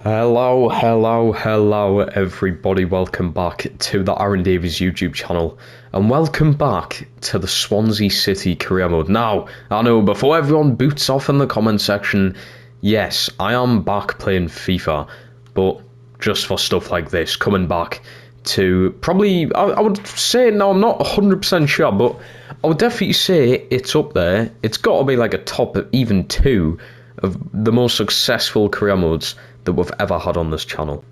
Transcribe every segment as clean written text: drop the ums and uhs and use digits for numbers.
Hello, everybody. Welcome back to the Aaron Davies YouTube channel, and welcome back to the Swansea City career mode. Now, I know before everyone boots off in the comment section, yes, I am back playing FIFA, but just for stuff like this, coming back to probably, I would say, no, I'm not 100% sure, but I would definitely say it's up there. It's got to be like a top, even two of the most successful career modes that we've ever had on this channel.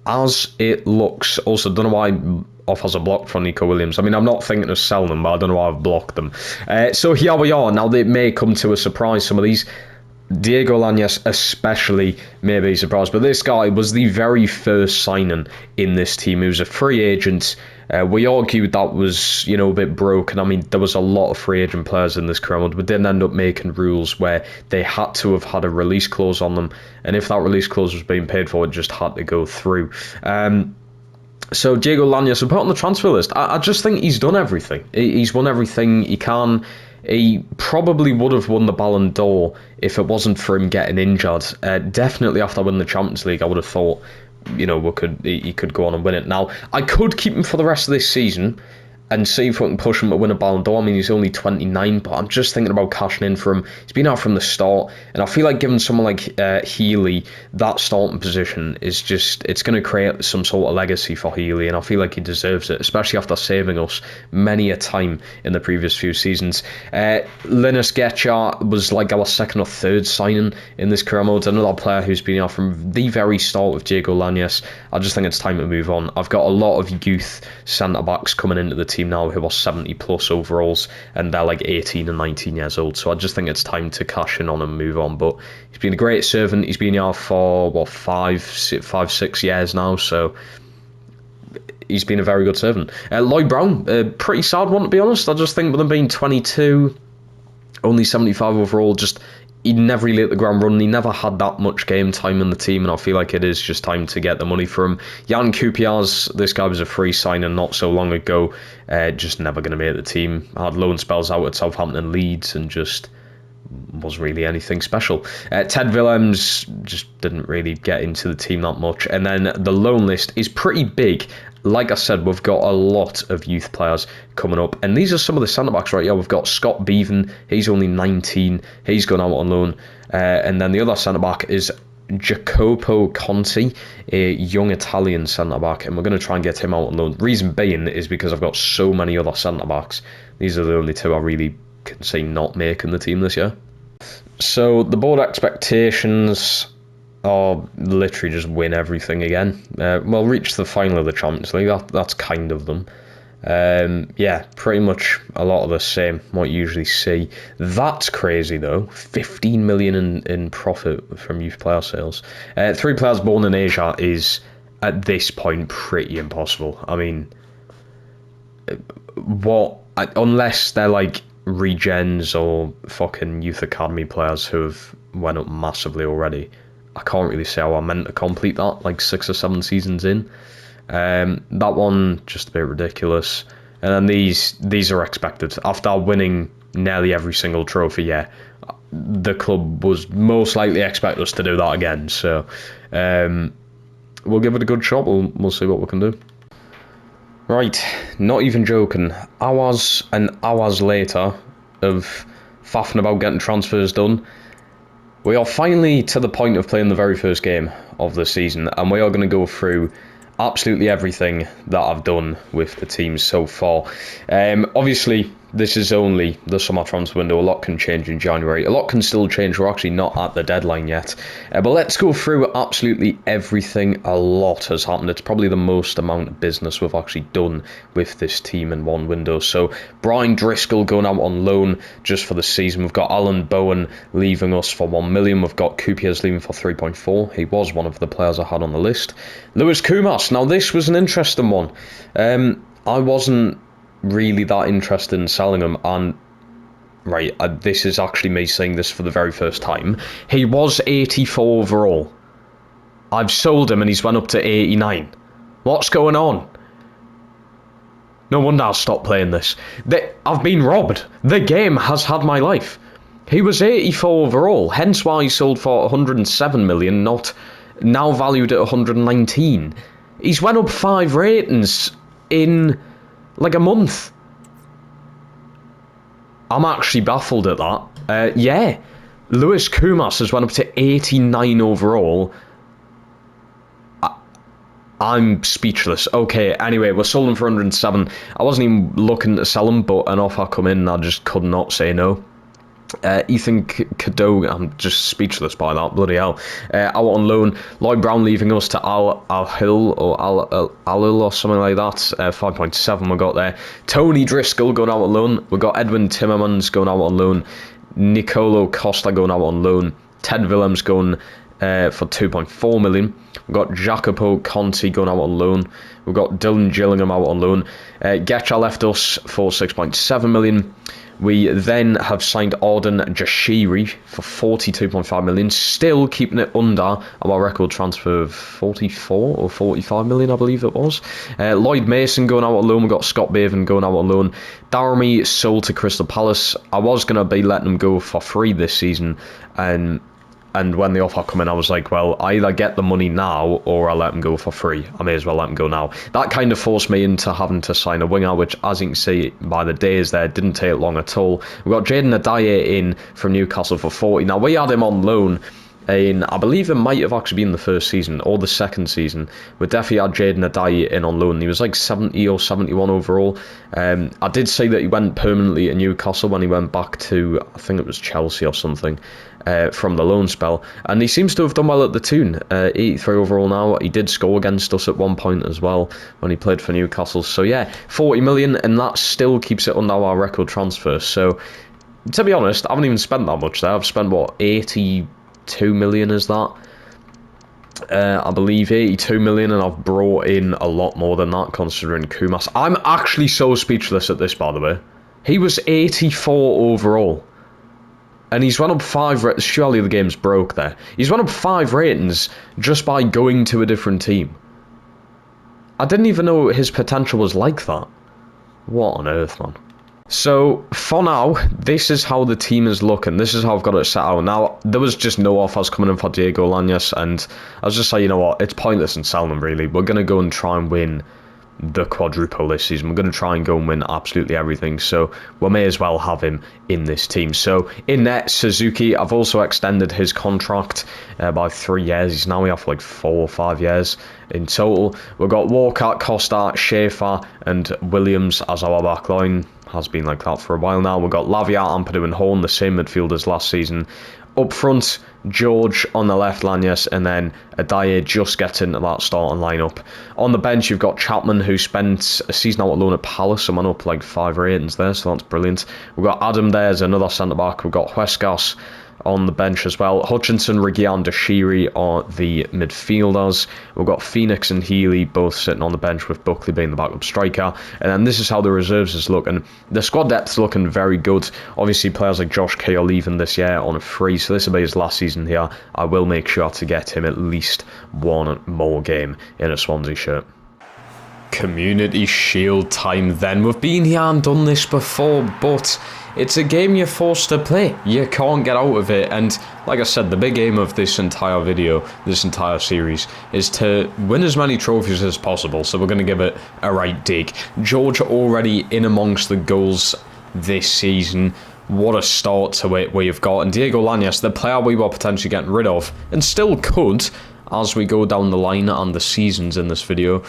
As it looks, also, don't know why offers are blocked from Nico Williams. I mean, I'm not thinking of selling them, but I don't know why I've blocked them. So here we are. Now, they may come to a surprise, some of these. Diego Lainez especially may be surprised, but this guy was the very first signing in this team. He was a free agent. We argued that was, a bit broken. I mean, there was a lot of free agent players in this crowd. We didn't end up making rules where they had to have had a release clause on them, and if that release clause was being paid for, it just had to go through. So Diego Lainez, we put on the transfer list. I just think he's done everything. He's won everything he can. He probably would have won the Ballon d'Or if it wasn't for him getting injured. Definitely after winning the Champions League, I would have thought, he could go on and win it. Now, I could keep him for the rest of this season and see if we can push him to win a Ballon d'Or. I mean, he's only 29, but I'm just thinking about cashing in for him. He's been out from the start, and I feel like giving someone like Healy that starting position is just, it's going to create some sort of legacy for Healy, and I feel like he deserves it, especially after saving us many a time in the previous few seasons. Linus Getcha was like our second or third signing in this career mode, another player who's been out from the very start with Diego Lainez. I just think it's time to move on. I've got a lot of youth centre-backs coming into the team now who are 70 plus overalls, and they're like 18 and 19 years old, so I just think it's time to cash in on and move on. But he's been a great servant. He's been here for five, 6 years now, so he's been a very good servant. Lloyd Brown, pretty sad one, to be honest. I just think with him being 22, only 75 overall, just he never really hit the ground running. He never had that much game time in the team, and I feel like it is just time to get the money for him. Jan Kupias, this guy was a free signing not so long ago, just never going to make the team. Had loan spells out at Southampton and Leeds, and just wasn't really anything special. Ted Willems just didn't really get into the team that much. And then the loan list is pretty big. Like I said, we've got a lot of youth players coming up, and these are some of the centre-backs right here. We've got Scott Beavan, he's only 19, he's gone out on loan, and then the other centre-back is Jacopo Conti, a young Italian centre-back, and we're going to try and get him out on loan. Reason being is because I've got so many other centre-backs. These are the only two I really can see not making the team this year. So the board expectations are literally just win everything again. Well, reach the final of the Champions League. That's kind of them. Yeah, pretty much a lot of the same, what you usually see. That's crazy though. 15 million in profit from youth player sales. 3 players born in Asia is, at this point, pretty impossible. I mean, unless they're like regens or fucking youth academy players who have went up massively already, I can't really say how I meant to complete that, like 6 or 7 seasons in. That one, just a bit ridiculous. And then these are expected. After winning nearly every single trophy, yeah, the club was most likely expect us to do that again. So we'll give it a good shot. We'll see what we can do. Right, not even joking. Hours and hours later of faffing about getting transfers done, we are finally to the point of playing the very first game of the season, and we are going to go through absolutely everything that I've done with the team so far. Obviously, this is only the summer transfer window. A lot can change in January. A lot can still change. We're actually not at the deadline yet. But let's go through absolutely everything. A lot has happened. It's probably the most amount of business we've actually done with this team in one window. So Brian Driscoll going out on loan just for the season. We've got Alan Bowen leaving us for 1 million. We've got Kupias leaving for 3.4. He was one of the players I had on the list. Lewis Kumas. Now this was an interesting one. I wasn't really that interested in selling him, and right, this is actually me saying this for the very first time. He was 84 overall. I've sold him and he's went up to 89. What's going on? No wonder I'll stop playing this. I've been robbed. The game has had my life. He was 84 overall, hence why he sold for 107 million, not now valued at 119. He's went up 5 ratings in like a month. I'm actually baffled at that. Yeah, Lewis Kumas has went up to 89 overall. I'm speechless. Okay, anyway, we're sold him for 107. I wasn't even looking to sell him, but an offer come in and I just could not say no. Ethan Cadeau, I'm just speechless by that, bloody hell. Out on loan, Lloyd Brown leaving us to Al Hill or Al Hill or something like that. 5.7 we got there. Tony Driscoll going out on loan. We got Edwin Timmermans going out on loan. Nicolo Costa going out on loan. Ted Willems going for 2.4 million. We've got Jacopo Conti going out on loan. We've got Dylan Gillingham out on loan. Getcha left us for 6.7 million. We then have signed Auden Jashiri for 42.5 million, still keeping it under our record transfer of 44 or 45 million, I believe it was. Lloyd Mason going out on loan. We've got Scott Baven going out on loan. Daramy sold to Crystal Palace. I was going to be letting him go for free this season, and when the offer came in, I was like, well, I either get the money now or I let him go for free. I may as well let him go now. That kind of forced me into having to sign a winger, which, as you can see by the days there, didn't take long at all. We've got Jaden Adaye in from Newcastle for 40. Now, we had him on loan in, I believe it might have actually been the first season or the second season. We definitely had Jaden Adaye in on loan. He was like 70 or 71 overall. I did say that he went permanently at Newcastle when he went back to, I think it was Chelsea or something, from the loan spell, and he seems to have done well at the Toon. 83 overall now. He did score against us at one point as well when he played for Newcastle. So yeah, 40 million, and that still keeps it under our record transfer. So to be honest, I haven't even spent that much there. I've spent, what, 82 million is that? I believe 82 million, and I've brought in a lot more than that considering Kumas. I'm actually so speechless at this, by the way. He was 84 overall. And he's went up 5... Surely the game's broke there. He's went up 5 ratings just by going to a different team. I didn't even know his potential was like that. What on earth, man? So, for now, this is how the team is looking. This is how I've got it set out. Now, there was just no offers coming in for Diego Lainez, and I was just like, you know what, it's pointless in selling them, really. We're going to go and try and win the quadruple this season. We're going to try and go and win absolutely everything, so we may as well have him in this team. So in net, Suzuki, I've also extended his contract by 3 years. He's now here for like 4 or 5 years in total. We've got Walker, Costa, Schaefer and Williams as our back line. Has been like that for a while now. We've got Lavia, Ampadu and Horn, the same midfielders last season. Up front, George on the left, Lainez, and then Adaye just gets into that starting lineup. On the bench, you've got Chapman, who spent a season out alone at Palace and went up like 5 ratings there, so that's brilliant. We've got Adam there as another centre-back. We've got Huescas on the bench as well. Hutchinson, Reguilon, Deshiri are the midfielders. We've got Phoenix and Healy both sitting on the bench, with Buckley being the backup striker. And then this is how the reserves is looking. The squad depth's looking very good. Obviously, players like Josh Kay are leaving this year on a free, so this will be his last season here. I will make sure to get him at least one more game in a Swansea shirt. Community Shield time then. We've been here and done this before, but it's a game you're forced to play. You can't get out of it, and like I said, the big aim of this entire video, this entire series, is to win as many trophies as possible, so we're going to give it a right dig. George already in amongst the goals this season. What a start to it we've got, and Diego Lainez, the player we were potentially getting rid of, and still could, as we go down the line and the seasons in this video,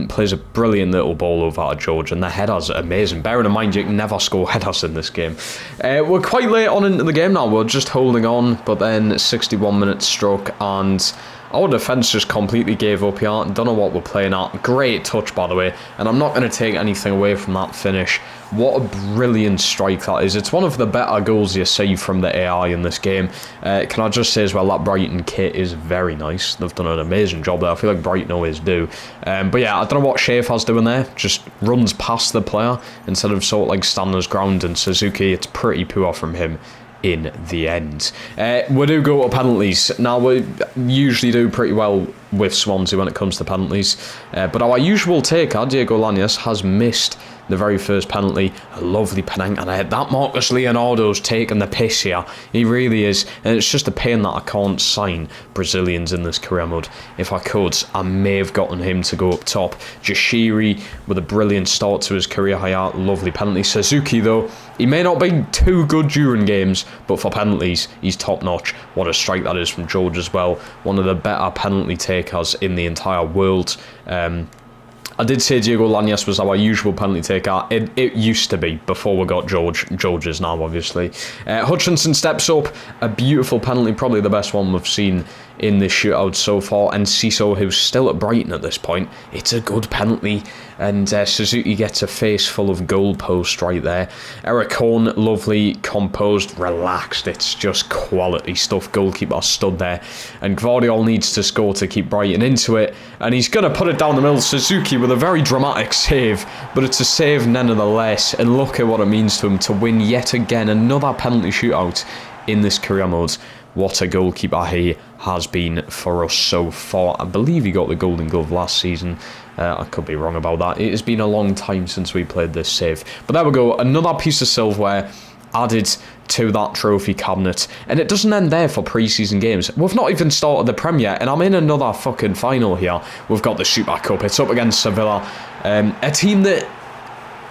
plays a brilliant little ball over at George, and the header's amazing. Bearing in mind, you can never score headers in this game. We're quite late on into the game now. We're just holding on, but then 61 minutes struck, and our defence just completely gave up here. Don't know what we're playing at. Great touch, by the way, and I'm not going to take anything away from that finish. What a brilliant strike that is. It's one of the better goals you see from the AI in this game. Can I just say as well, that Brighton kit is very nice. They've done an amazing job there. I feel like Brighton always do. But yeah, I don't know what Schaefer's doing there. Just runs past the player instead of sort of like standing his ground. And Suzuki, it's pretty poor from him in the end. We do go to penalties. Now, we usually do pretty well with Swansea when it comes to penalties. But our usual taker, Diego Lainez, has missed the very first penalty. A lovely penalty, and that Marcus Leonardo's taking the piss here. He really is, and it's just a pain that I can't sign Brazilians in this career mode. If I could, I may have gotten him to go up top. Jashiri with a brilliant start to his career high, lovely penalty. Suzuki though, he may not be too good during games, but for penalties, he's top notch. What a strike that is from George as well. One of the better penalty takers in the entire world. I did say Diego Lainez was our usual penalty taker. It used to be before we got George. George is now, obviously. Hutchinson steps up. A beautiful penalty, probably the best one we've seen in this shootout so far. And Ciso, who's still at Brighton at this point, it's a good penalty. And Suzuki gets a face full of goalpost right there. Eric Horn, lovely, composed, relaxed. It's just quality stuff. Goalkeeper stood there. And Gvardiol needs to score to keep Brighton into it. And he's going to put it down the middle. Suzuki with a very dramatic save. But it's a save nonetheless. And look at what it means to him to win yet again another penalty shootout in this career mode. What a goalkeeper he has been for us so far. I believe he got the Golden Glove last season. I could be wrong about that. It has been a long time since we played this save. But there we go. Another piece of silverware added to that trophy cabinet. And it doesn't end there for pre-season games. We've not even started the Premier, and I'm in another fucking final here. We've got the Super Cup. It's up against Sevilla. A team that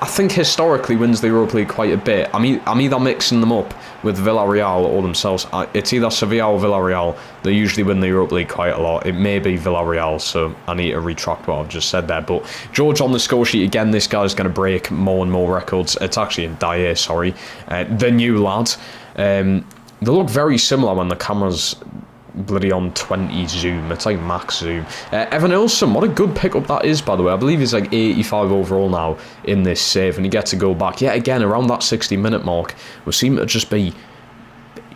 I think historically wins the Europa League quite a bit. I'm either mixing them up with Villarreal or themselves. It's either Sevilla or Villarreal. They usually win the Europa League quite a lot. It may be Villarreal, so I need to retract what I've just said there. But George on the score sheet again. This guy's going to break more and more records. It's actually in Dyer, sorry. The new lad. They look very similar when the camera's bloody on 20 zoom. It's like max zoom. Evan Ilson, what a good pickup that is, by the way. I believe he's like 85 overall now in this save, and he gets a goal back yet again around that 60-minute mark. We seem to just be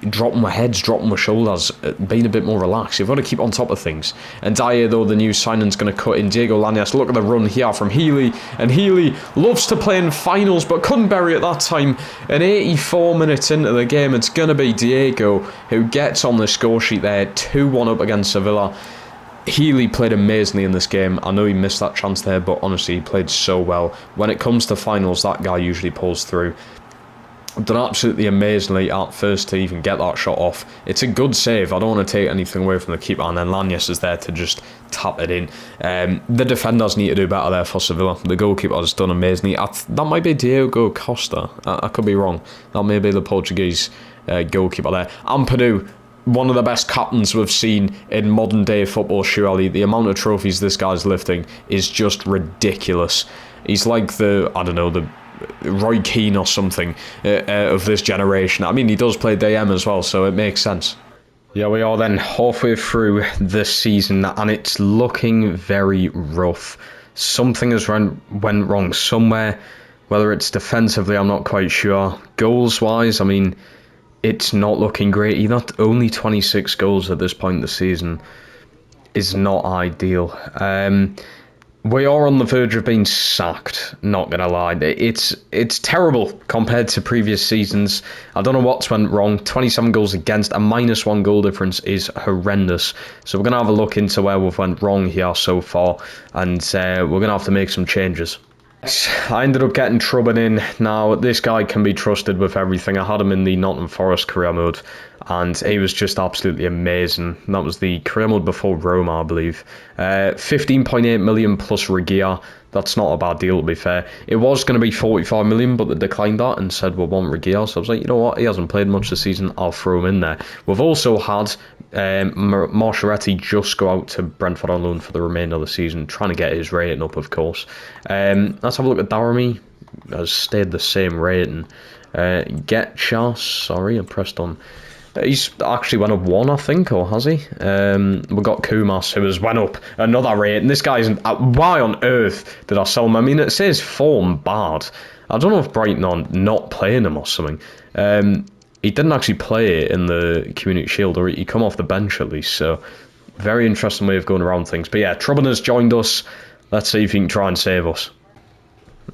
dropping my heads, dropping my shoulders, being a bit more relaxed. You've got to keep on top of things. And Dyer, though, the new signing's going to cut in. Diego Lainez, look at the run here from Healy. And Healy loves to play in finals, but couldn't bury it that time. And 84 minutes into the game, it's going to be Diego who gets on the score sheet there, 2-1 up against Sevilla. Healy played amazingly in this game. I know he missed that chance there, but honestly, he played so well. When it comes to finals, that guy usually pulls through. Done absolutely amazingly at first to even get that shot off. It's a good save. I don't want to take anything away from the keeper, and then Lainez is there to just tap it in. The defenders need to do better there for Sevilla. The goalkeeper has done amazingly. That might be Diego Costa. I could be wrong. That may be the Portuguese goalkeeper there. Ampadu, one of the best captains we've seen in modern day football, surely. The amount of trophies this guy's lifting is just ridiculous. He's like the Roy Keane or something of this generation. I mean, he does play DM as well, so it makes sense. Yeah, we are then halfway through this season, and it's looking very rough. Something has went wrong somewhere. Whether it's defensively, I'm not quite sure. Goals-wise, I mean, it's not looking great either. Only 26 goals at this point in the season is not ideal. We are on the verge of being sacked, not going to lie. It's terrible compared to previous seasons. I don't know what's went wrong. 27 goals against, a -1 goal difference is horrendous. So we're going to have a look into where we've went wrong here so far, and we're going to have to make some changes. I ended up getting Trubin in. Now, this guy can be trusted with everything. I had him in the Nottingham Forest career mode, and he was just absolutely amazing. That was the career mode before Roma, I believe. 15.8 million plus Regia. That's not a bad deal, to be fair. It was going to be 45 million, but they declined that and said we want Regia. So I was like, you know what? He hasn't played much this season. I'll throw him in there. We've also had Marcheretti just go out to Brentford on loan for the remainder of the season, trying to get his rating up, of course. Let's have a look at Daramy. Has stayed the same rating. Getcha, sorry, I pressed on. He's actually went up 1, I think, or has he? We've got Kumas, who has went up another rating. This guy's... why on earth did I sell him? I mean, it says form bad. I don't know if Brighton are not playing him or something. He didn't actually play in the Community Shield, or he come off the bench at least, so very interesting way of going around things. But yeah, Trubin has joined us. Let's see if he can try and save us.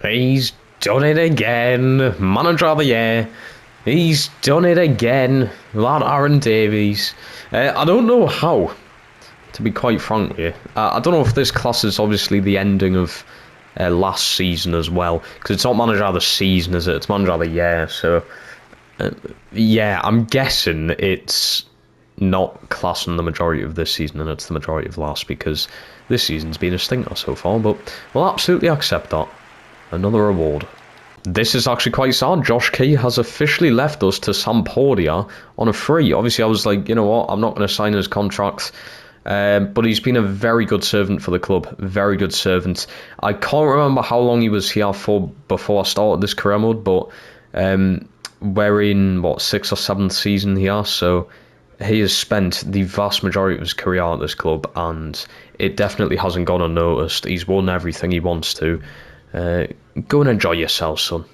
He's done it again. Manager of the year. He's done it again. Lad Aaron Davies. I don't know how, to be quite frank with you. I don't know if this class is obviously the ending of last season as well, because it's not manager of the season, is it? It's manager of the year. So yeah, I'm guessing it's not classing the majority of this season and it's the majority of last, because this season's been a stinker so far, but we'll absolutely accept that. Another award. This is actually quite sad. Josh Key has officially left us to Sampdoria on a free. Obviously, I was like, you know what, I'm not going to sign his contract. But he's been a very good servant for the club. Very good servant. I can't remember how long he was here for before I started this career mode, but we're in, what, 6th or 7th season here, so he has spent the vast majority of his career at this club, and it definitely hasn't gone unnoticed. He's won everything he wants to. Go and enjoy yourself, son.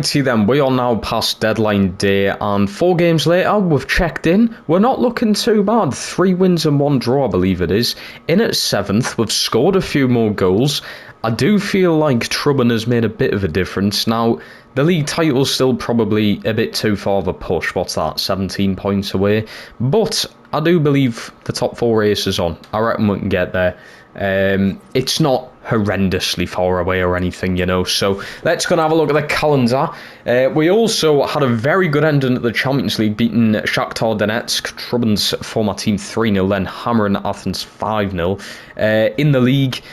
See then, we are now past deadline day, and 4 games later, we've checked in. We're not looking too bad. 3 wins and 1 draw, I believe it is. In at 7th, we've scored a few more goals. I do feel like Trubben has made a bit of a difference. Now, the league title's still probably a bit too far of a push. What's that, 17 points away? But I do believe the top 4 race is on. I reckon we can get there. It's not horrendously far away or anything, you know, so let's go and have a look at the calendar. We also had a very good ending at the Champions League, beating Shakhtar Donetsk, Trubben's former team, 3-0, then hammering Athens 5-0. In the league,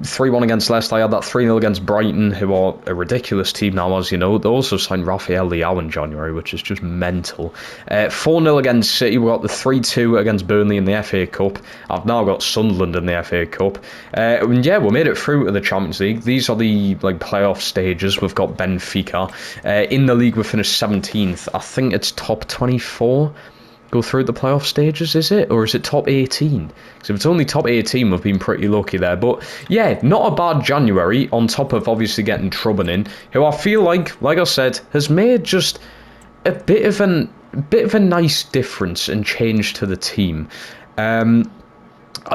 3-1 against Leicester. I had that 3-0 against Brighton, who are a ridiculous team now, as you know. They also signed Rafael Leao in January, which is just mental. 4-0 against City. We got the 3-2 against Burnley in the FA Cup. I've now got Sunderland in the FA Cup. And yeah, we made it through to the Champions League. These are the playoff stages. We've got Benfica. In the league, we finished 17th. I think it's top 24. Go through the playoff stages, is it? Or is it top 18? Because if it's only top 18, we've been pretty lucky there. But yeah, not a bad January, on top of obviously getting Trubben in, who I feel like I said, has made just a bit of a nice difference and change to the team. I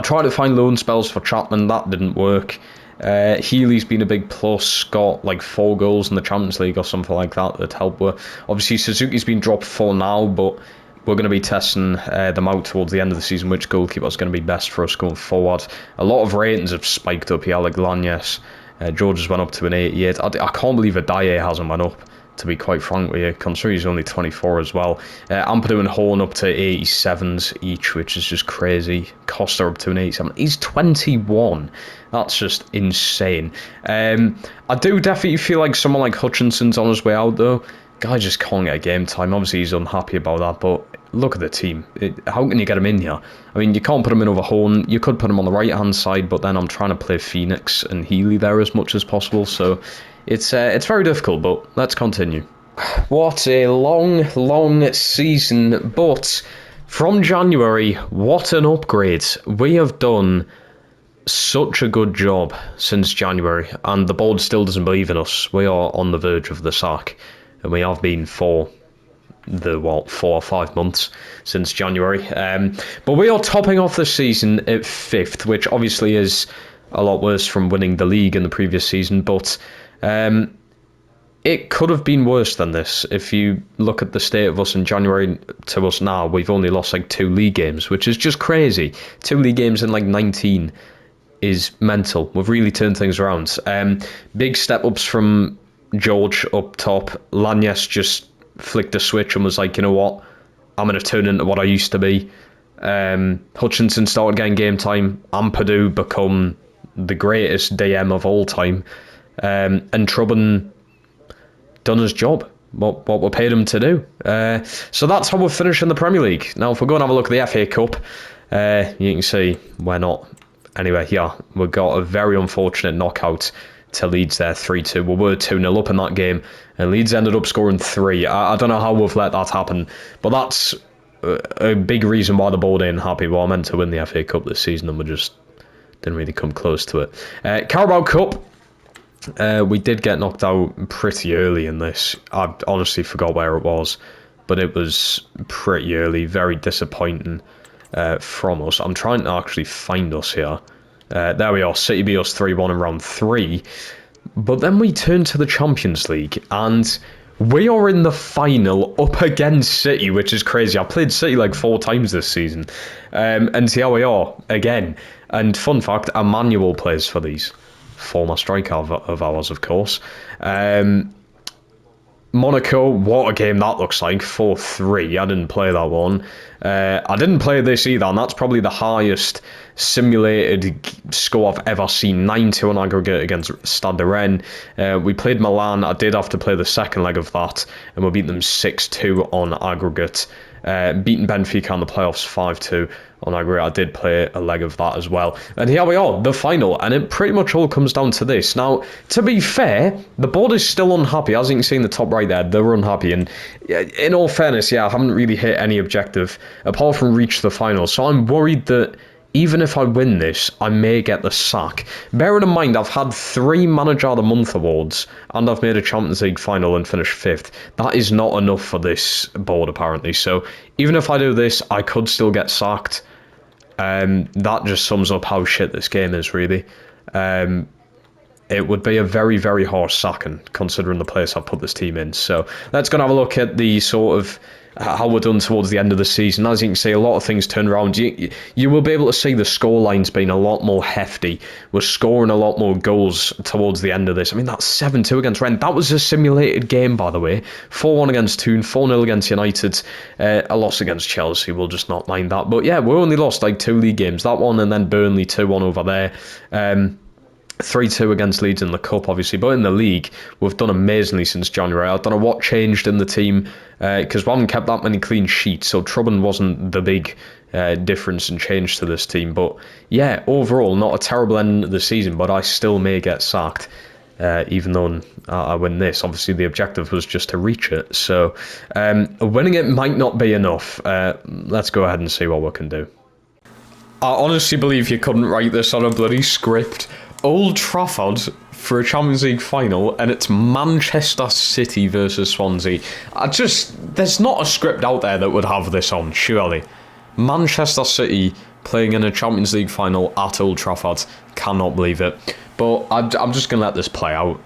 tried to find loan spells for Chapman, that didn't work. Healy's been a big plus, got like 4 goals in the Champions League or something like that helped with. Obviously, Suzuki's been dropped for now, but we're going to be testing them out towards the end of the season, which goalkeeper is going to be best for us going forward. A lot of ratings have spiked up here, like Lanyes. George's went up to an 88. I can't believe Adaye hasn't went up, to be quite frank with you, considering he's only 24 as well. Ampadu and Horn up to 87s each, which is just crazy. Costa up to an 87. He's 21. That's just insane. I do definitely feel like someone like Hutchinson's on his way out, though. Guy just can't get game time. Obviously, he's unhappy about that, but look at the team. How can you get him in here? I mean, you can't put him in over Horn. You could put him on the right-hand side, but then I'm trying to play Phoenix and Healy there as much as possible, so it's very difficult, but let's continue. What a long season, but from January, what an upgrade. We have done such a good job since January, and the board still doesn't believe in us. We are on the verge of the sack. And we have been for the 4 or 5 months since January. But we are topping off the season at 5th, which obviously is a lot worse from winning the league in the previous season. But it could have been worse than this. If you look at the state of us in January to us now, we've only lost like 2 league games, which is just crazy. 2 league games in like 19 is mental. We've really turned things around. Big step ups from George up top. Lanyes just flicked a switch and was like, you know what, I'm going to turn into what I used to be. Hutchinson started getting game time. Ampadu become the greatest DM of all time. And Trubben done his job, what we paid him to do. So that's how we're finishing the Premier League. Now, if we go and have a look at the FA Cup, you can see we're not anywhere here. We got a very unfortunate knockout to Leeds there, 3-2. We were 2-0 up in that game, and Leeds ended up scoring 3. I don't know how we've let that happen, but that's a big reason why the board ain't happy. Well, I meant to win the FA Cup this season, and we just didn't really come close to it. Carabao Cup, we did get knocked out pretty early in this. I honestly forgot where it was, but it was pretty early, very disappointing from us. I'm trying to actually find us here. There we are, City beat us 3-1 in round 3. But then we turn to the Champions League, and we are in the final up against City, which is crazy. I played City like 4 times this season. And here we are again. And fun fact, Emmanuel plays for these. former striker of ours, of course. Monaco, what a game that looks like, 4-3. I didn't play that one. I didn't play this either, and that's probably the highest simulated score I've ever seen. 9-2 on aggregate against Stade de Rennes. We played Milan. I did have to play the second leg of that, and we beat them 6-2 on aggregate. Beating Benfica in the playoffs 5-2 on aggregate. I did play a leg of that as well. And here we are, the final, and it pretty much all comes down to this. Now, to be fair, the board is still unhappy. As you can see in the top right there, they're unhappy. And in all fairness, yeah, I haven't really hit any objective apart from reach the final. So I'm worried that even if I win this, I may get the sack. Bearing in mind, I've had 3 Manager of the Month awards, and I've made a Champions League final and finished 5th. That is not enough for this board, apparently. So even if I do this, I could still get sacked. That just sums up how shit this game is, really. It would be a very, very harsh sacking, considering the place I've put this team in. So let's go and have a look at the sort of how we're done towards the end of the season. As you can see, a lot of things turned around. You will be able to see the score lines being a lot more hefty. We're scoring a lot more goals towards the end of this. I mean, that's 7-2 against Rennes. That was a simulated game, by the way. 4-1 against Toon, 4-0 against United, a loss against Chelsea. We'll just not mind that. But yeah, we only lost like 2 league games. That one and then Burnley 2-1 over there. 3-2 against Leeds in the Cup, obviously, but in the league, we've done amazingly since January. I don't know what changed in the team, because we haven't kept that many clean sheets, so Trubben wasn't the big difference and change to this team. But yeah, overall, not a terrible end of the season, but I still may get sacked, even though I win this. Obviously, the objective was just to reach it, so winning it might not be enough. Let's go ahead and see what we can do. I honestly believe you couldn't write this on a bloody script. Old Trafford for a Champions League final, and it's Manchester City versus Swansea. There's not a script out there that would have this on, surely. Manchester City playing in a Champions League final at Old Trafford. Cannot believe it. But I'm just going to let this play out.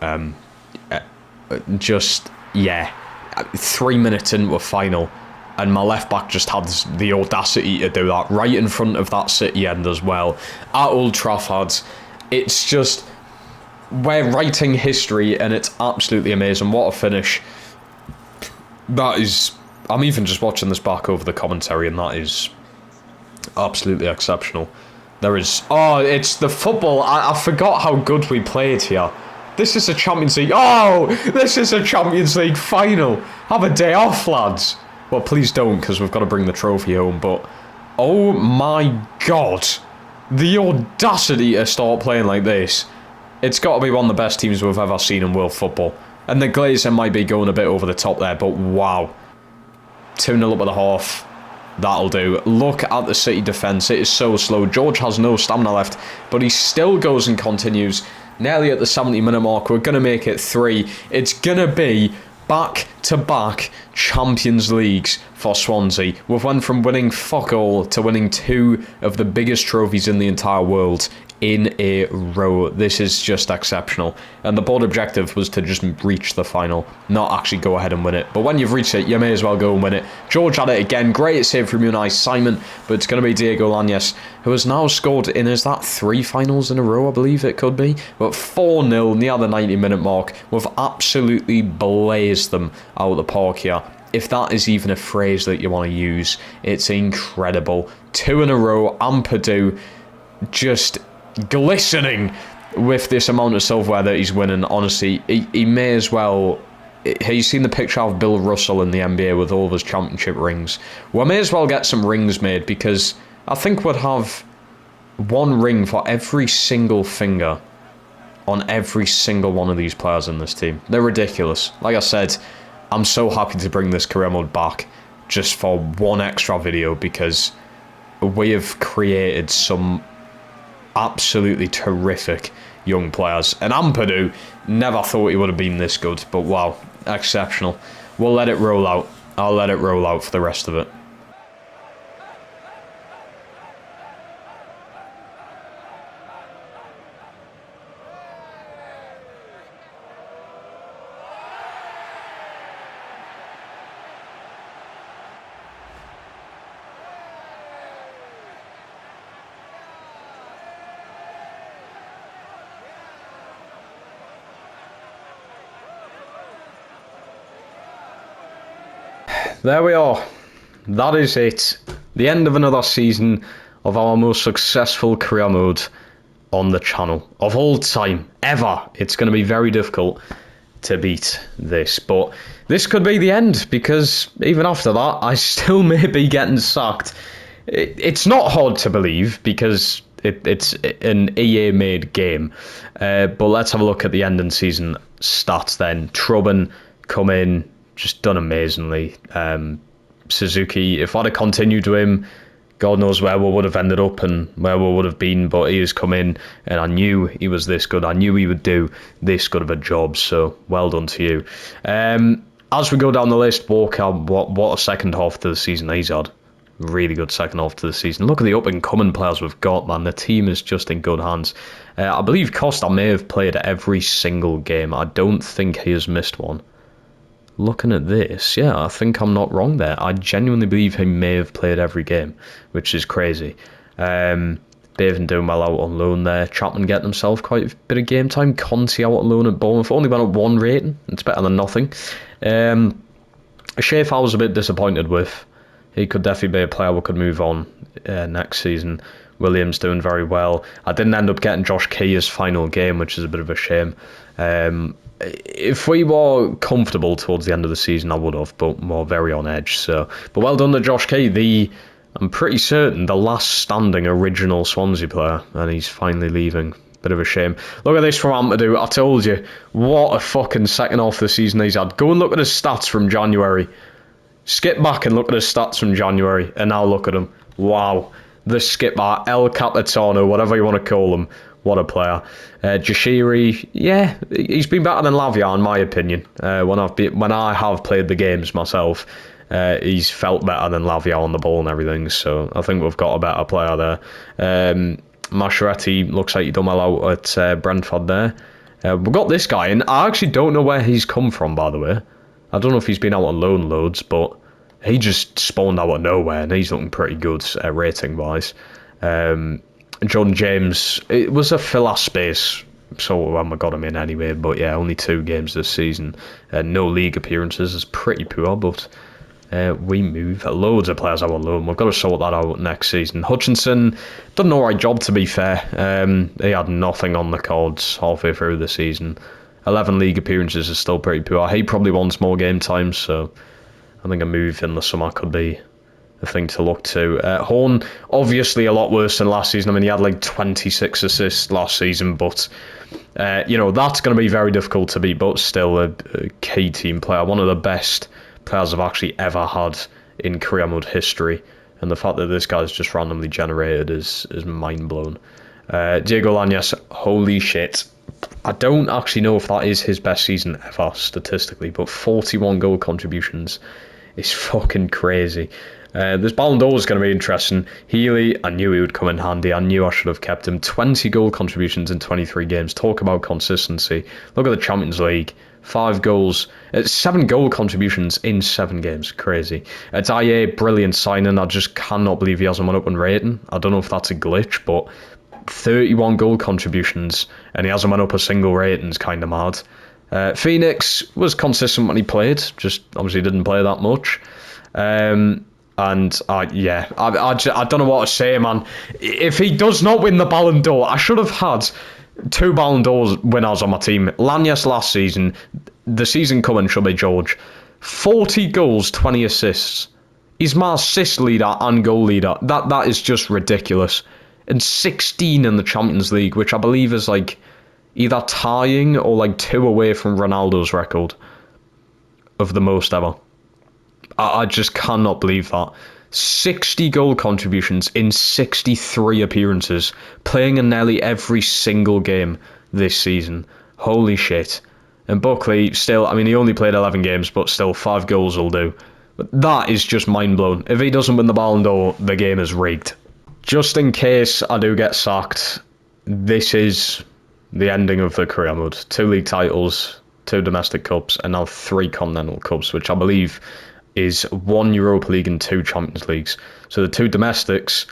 3 minutes into a final, and my left back just had the audacity to do that right in front of that City end as well. At Old Trafford. It's just, we're writing history, and it's absolutely amazing. What a finish. That is, I'm even just watching this back over the commentary, and that is absolutely exceptional. It's the football. I forgot how good we played here. This is a Champions League. This is a Champions League final. Have a day off, lads. Well, please don't, because we've got to bring the trophy home, but oh my God. The audacity to start playing like this. It's got to be one of the best teams we've ever seen in world football. And the Glazer might be going a bit over the top there, but wow. 2-0 up at the half. That'll do. Look at the City defence. It is so slow. George has no stamina left, but he still goes and continues. Nearly at the 70-minute mark. We're going to make it 3. It's going to be back-to-back Champions Leagues for Swansea. We've went from winning fuck all to winning 2 of the biggest trophies in the entire world in a row. This is just exceptional. And the board objective was to just reach the final, not actually go ahead and win it. But when you've reached it, you may as well go and win it. George had it again. Great save from Unai Simon, but it's going to be Diego Lainez, who has now scored in, is that 3 finals in a row, I believe it could be? But 4-0 near the 90-minute mark. We've absolutely blazed them out of the park here. If that is even a phrase that you want to use, it's incredible. 2 in a row, Ampadu just glistening with this amount of silverware that he's winning. Honestly, he may as well. Have you seen the picture of Bill Russell in the NBA with all of his championship rings? We may as well get some rings made, because I think we'd have 1 ring for every single finger on every single one of these players in this team. They're ridiculous. Like I said, I'm so happy to bring this career mode back just for 1 extra video, because we have created some absolutely terrific young players. And Ampadu, never thought he would have been this good, but wow, exceptional. We'll let it roll out. I'll let it roll out for the rest of it. there we are. That is it. The end of another season of our most successful career mode on the channel of all time, ever. It's going to be very difficult to beat this, but this could be the end, because even after that, I still may be getting sacked. It's not hard to believe, because it's an EA-made game, but let's have a look at the end and season stats then. Trubben come in, just done amazingly. Suzuki, if I'd have continued to him, God knows where we would have ended up and where we would have been, but he has come in and I knew he was this good. I knew he would do this good of a job, so well done to you. As we go down the list, Walker, what a second half to the season he's had. Really good second half to the season. Look at the up-and-coming players we've got, man. The team is just in good hands. I believe Costa may have played every single game. I don't think he has missed one. Looking at this, yeah, I think I'm not wrong there. I genuinely believe he may have played every game, which is crazy. Baven doing well out on loan there. Chapman getting himself quite a bit of game time. Conte out on loan at Bournemouth. Only went up 1 rating. It's better than nothing. Schaefer I was a bit disappointed with. He could definitely be a player we could move on next season. Williams doing very well. I didn't end up getting Josh Key's final game, which is a bit of a shame. If we were comfortable towards the end of the season, I would have, but we're very on edge. So, but well done to Josh Key, I'm pretty certain the last standing original Swansea player, and he's finally leaving. Bit of a shame. Look at this from Ampadu. I told you, what a fucking second half of the season he's had. Go and look at his stats from January. Skip back and look at his stats from January, and now look at him. Wow. The skipper, El Capitano, whatever you want to call him. What a player. Jashiri, yeah, he's been better than Lavia in my opinion. When I have played the games myself, he's felt better than Lavia on the ball and everything, so I think we've got a better player there. Mascherati looks like he done well out at Brentford there. We've got this guy, and I actually don't know where he's come from, by the way. I don't know if he's been out on loan loads, but he just spawned out of nowhere, and he's looking pretty good rating-wise. Jordan James, it was a filler space, so when we got him in anyway, but yeah, only 2 games this season. No league appearances, is pretty poor, but we move. Loads of players out on loan. We've got to sort that out next season. Hutchinson done an alright job, to be fair. He had nothing on the cards halfway through the season. 11 league appearances is still pretty poor. He probably wants more game time, so I think a move in the summer could be a thing to look to. Horn, obviously a lot worse than last season. I mean, he had like 26 assists last season, but you know, that's going to be very difficult to beat, but still a key team player. One of the best players I've actually ever had in career mode history, and the fact that this guy's just randomly generated is mind-blown. Diego Lainez, holy shit. I don't actually know if that is his best season ever, statistically, but 41 goal contributions is fucking crazy. This Ballon d'Or is going to be interesting. Healy, I knew he would come in handy. I knew I should have kept him. 20 goal contributions in 23 games. Talk about consistency. Look at the Champions League. 5 goals. 7 goal contributions in 7 games. Crazy. It's IA, brilliant signing. I just cannot believe he hasn't went up in rating. I don't know if that's a glitch, but 31 goal contributions and he hasn't went up a single rating is kind of mad. Phoenix was consistent when he played, just obviously didn't play that much. And yeah, I don't know what to say, man. If he does not win the Ballon d'Or, I should have had 2 Ballon d'Or winners on my team. Lainez last season, the season coming should be George. 40 goals, 20 assists. He's my assist leader and goal leader. That is just ridiculous. And 16 in the Champions League, which I believe is like either tying or like 2 away from Ronaldo's record of the most ever. I just cannot believe that. 60 goal contributions in 63 appearances, playing in nearly every single game this season. Holy shit. And Buckley, still, I mean, he only played 11 games, but still 5 goals will do. But that is just mind-blowing. If he doesn't win the Ballon d'Or, the game is rigged. Just in case I do get sacked, this is the ending of the career mode. 2 league titles, 2 domestic cups, and now 3 continental cups, which I believe is 1 Europa League and 2 Champions Leagues. So the 2 domestics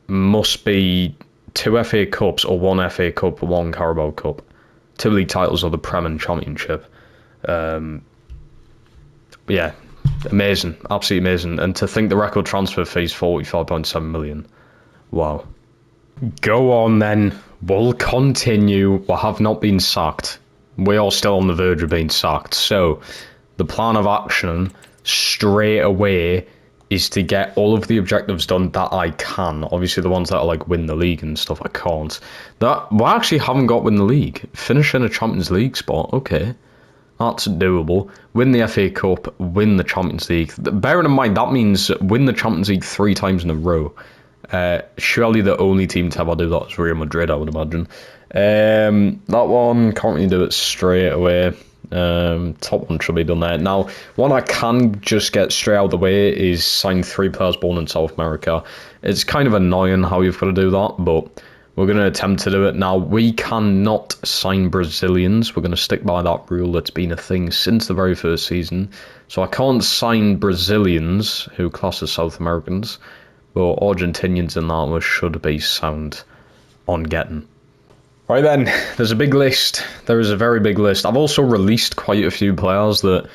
must be 2 FA Cups or 1 FA Cup or 1 Carabao Cup. 2 league titles are the Prem and Championship. Yeah, Amazing, absolutely amazing. And to think the record transfer fee is 45.7 million. Wow. Go on then. We'll continue. We have not been sacked. We are still on the verge of being sacked. So, the plan of action straight away is to get all of the objectives done that I can. Obviously, the ones that are like win the league and stuff, I can't. That we actually haven't got win the league. Finish in a Champions League spot. Okay. That's doable. Win the FA Cup, win the Champions League. Bearing in mind, that means win the Champions League 3 times in a row. Surely the only team to ever do that is Real Madrid, I would imagine. That one, can't really do it straight away. Top one should be done there. Now, one I can just get straight out of the way is sign 3 players born in South America. It's kind of annoying how you've got to do that, but we're going to attempt to do it. Now, we cannot sign Brazilians. We're going to stick by that rule that's been a thing since the very first season. So I can't sign Brazilians, who class as South Americans, but Argentinians in that should be sound on getting. Right then, there's a big list. There is a very big list. I've also released quite a few players that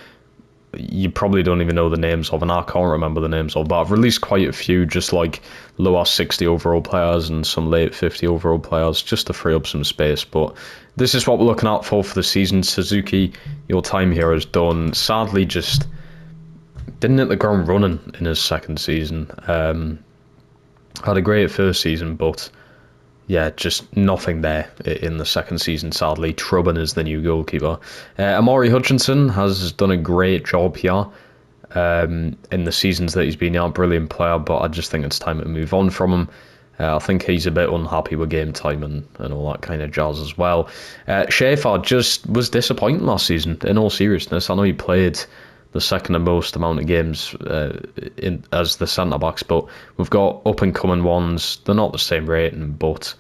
you probably don't even know the names of, and I can't remember the names of, but I've released quite a few, just like lower 60 overall players and some late 50 overall players, just to free up some space. But this is what we're looking out for the season. Suzuki, your time here is done. Sadly, just didn't hit the ground running in his second season. Had a great first season, but yeah, just nothing there in the second season, sadly. Trubin is the new goalkeeper. Amari Hutchinson has done a great job here in the seasons that he's been here. Brilliant player, but I just think it's time to move on from him. I think he's a bit unhappy with game time and all that kind of jazz as well. Schaefer just was disappointing last season, in all seriousness. I know he played the second and most amount of games as the centre-backs, but we've got up-and-coming ones. They're not the same rating, but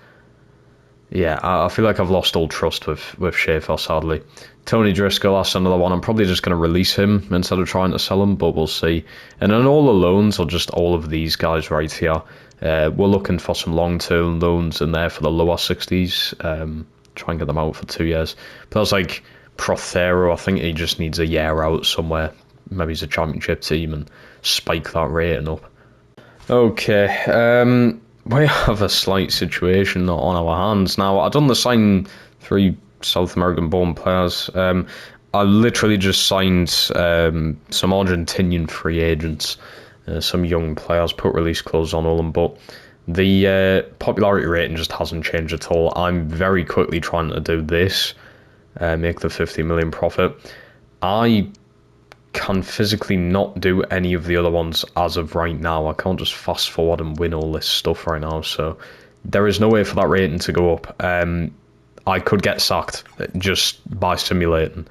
yeah, I feel like I've lost all trust with Schaefer, sadly. Tony Driscoll, that's another one. I'm probably just going to release him instead of trying to sell him, but we'll see. And then all the loans are just all of these guys right here. We're looking for some long-term loans in there for the lower 60s. Try and get them out for 2 years. But that's like Prothero, I think he just needs a year out somewhere. Maybe he's a championship team and spike that rating up. Okay, we have a slight situation on our hands. Now, I've done the sign 3 South American born players. I literally just signed some Argentinian free agents, some young players, put release clauses on all of them, but the popularity rating just hasn't changed at all. I'm very quickly trying to do this. Make the 50 million profit. I can physically not do any of the other ones as of right now. I can't just fast forward and win all this stuff right now, so there is no way for that rating to go up. I could get sacked just by simulating.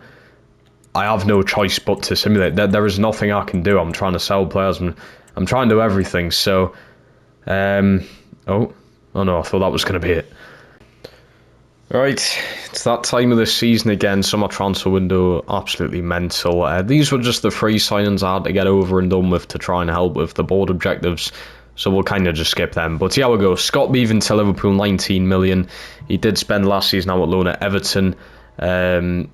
I have no choice but to simulate. There is nothing I can do. I'm trying to sell players and I'm trying to do everything, so oh no, I thought that was going to be it. Right, it's that time of the season again. Summer transfer window, absolutely mental. These were just the 3 signings I had to get over and done with to try and help with the board objectives, so we'll kind of just skip them. But here we go. Scott Beavan to Liverpool, 19 million. He did spend last season out at loan at Everton. And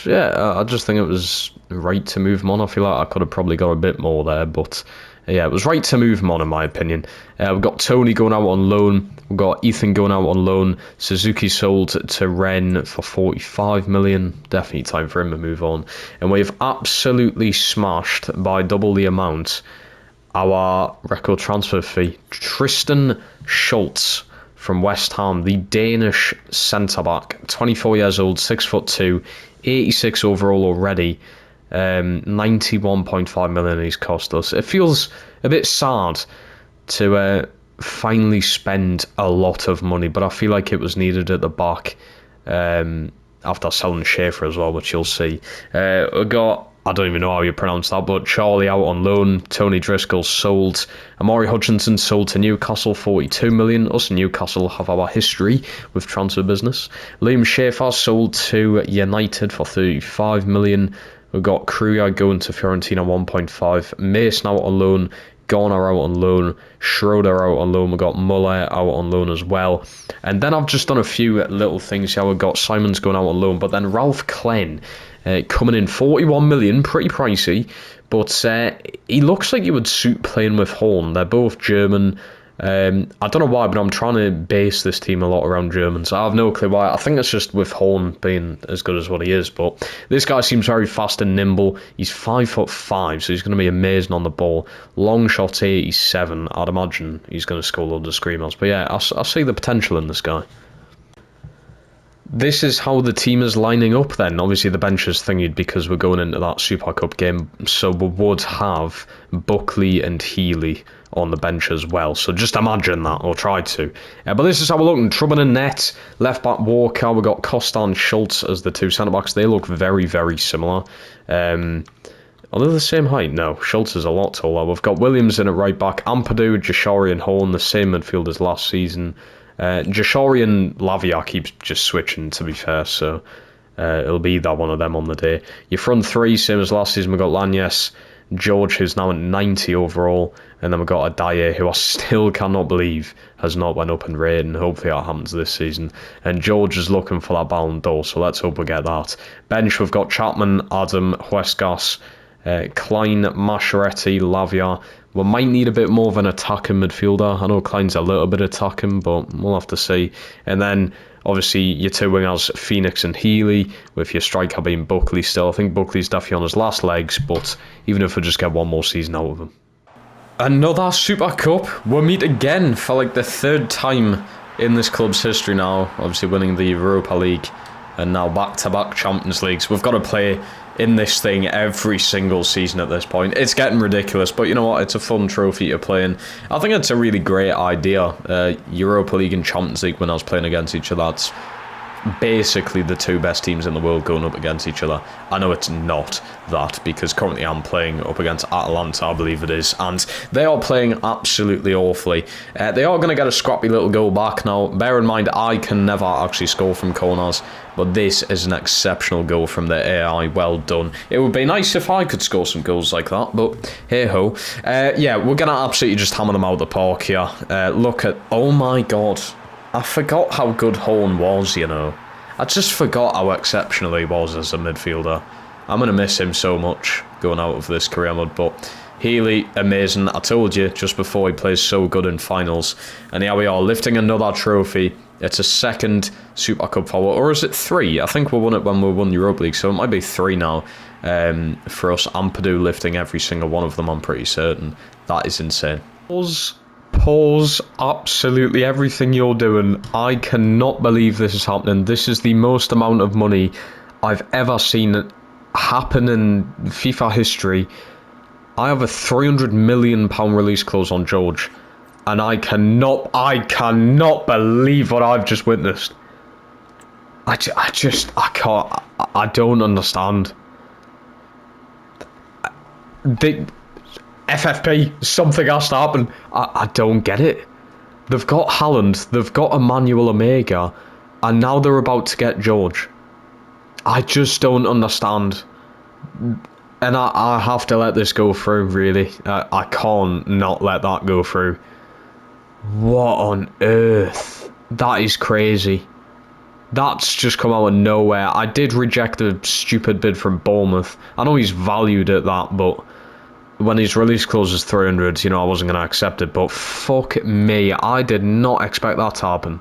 yeah, I just think it was right to move him on. I feel like I could have probably got a bit more there, but yeah, it was right to move him on, in my opinion. We've got Tony going out on loan. We've got Ethan going out on loan. Suzuki sold to Ren for 45 million. Definitely time for him to move on. And we've absolutely smashed by double the amount our record transfer fee. Tristan Schultz from West Ham, the Danish centre-back, 24 years old, 6'2", 86 overall already. 91.5 million he's cost us. It feels a bit sad to finally spend a lot of money, but I feel like it was needed at the back after selling Schaefer as well, which you'll see. We got, I don't even know how you pronounce that, but Charlie out on loan. Tony Driscoll sold. Amari Hutchinson sold to Newcastle, 42 million. Us and Newcastle have our history with transfer business. Liam Schaefer sold to United for 35 million. We've got Kruger going to Fiorentina, 1.5. Mace now on loan. Garner out on loan, Schroeder out on loan, we've got Muller out on loan as well. And then I've just done a few little things here. We've got Simons going out on loan, but then Ralph Klen coming in 41 million, pretty pricey, but he looks like he would suit playing with Horn. They're both German. I don't know why, but I'm trying to base this team a lot around Germans. I have no clue why. I think it's just with Horn being as good as what he is. But this guy seems very fast and nimble. He's 5'5", so he's going to be amazing on the ball. Long shot 87. I'd imagine he's going to score loads of screamers. But yeah, I see the potential in this guy. This is how the team is lining up then. Obviously the bench is thingied because we're going into that Super Cup game, so we would have Buckley and Healy on the bench as well. So just imagine that, or try to. But this is how we're looking. Trubin and net, left back Walker, we've got Costa and Schultz as the two centre backs. They look very, very similar. Are they the same height? No, Schultz is a lot taller. We've got Williams in at right back, Ampadu, Jashari and Horn, the same midfield as last season. Jashari and Lavia keeps just switching, to be fair, so it'll be either one of them on the day. Your front three, same as last season. We've got Lanyes, George, who's now at 90 overall, and then we've got Adaye, who I still cannot believe has not went up in rating. Hopefully that happens this season. And George is looking for that Ballon d'Or, so let's hope we get that. Bench, we've got Chapman, Adam, Huescas, Klein, Maschereti, Lavia. We might need a bit more of an attacking midfielder. I know Klein's a little bit attacking, but we'll have to see. And then, obviously, your two wingers, Phoenix and Healy, with your striker being Buckley still. I think Buckley's definitely on his last legs, but even if we just get one more season out of him. Another Super Cup. We'll meet again for like the third time in this club's history now. Obviously winning the Europa League and now back-to-back Champions Leagues. We've got to play in this thing every single season at this point. It's getting ridiculous, but you know what? It's a fun trophy to play in. I think it's a really great idea. Europa League and Champions League winners playing against each other. It's basically the two best teams in the world going up against each other. I know it's not that, because currently I'm playing up against Atalanta, I believe it is, and they are playing absolutely awfully. They are going to get a scrappy little goal back. Now, bear in mind, I can never actually score from corners, but this is an exceptional goal from the AI. Well done. It would be nice if I could score some goals like that, but hey-ho. Yeah, we're going to absolutely just hammer them out of the park here. Look at... Oh my god. I forgot how good Horn was, you know. I just forgot how exceptional he was as a midfielder. I'm going to miss him so much going out of this career mode, but Healy, amazing. I told you just before, he plays so good in finals. And here we are, lifting another trophy. It's a second Super Cup forward, or is it three? I think we won it when we won the Europa League, so it might be three now for us. Ampadu lifting every single one of them, I'm pretty certain. That is insane. Pause absolutely everything you're doing. I cannot believe this is happening. This is the most amount of money I've ever seen happen in FIFA history. I have a £300 million release clause on George, and I cannot believe what I've just witnessed. I can't. I don't understand. FFP, something has to happen. I don't get it. They've got Haaland, they've got Emmanuel Omega, and now they're about to get George. I just don't understand. And I have to let this go through, really. I can't not let that go through. What on earth? That is crazy. That's just come out of nowhere. I did reject a stupid bid from Bournemouth. I know he's valued at that, but when his release clause is 300, you know, I wasn't going to accept it. But fuck me, I did not expect that to happen.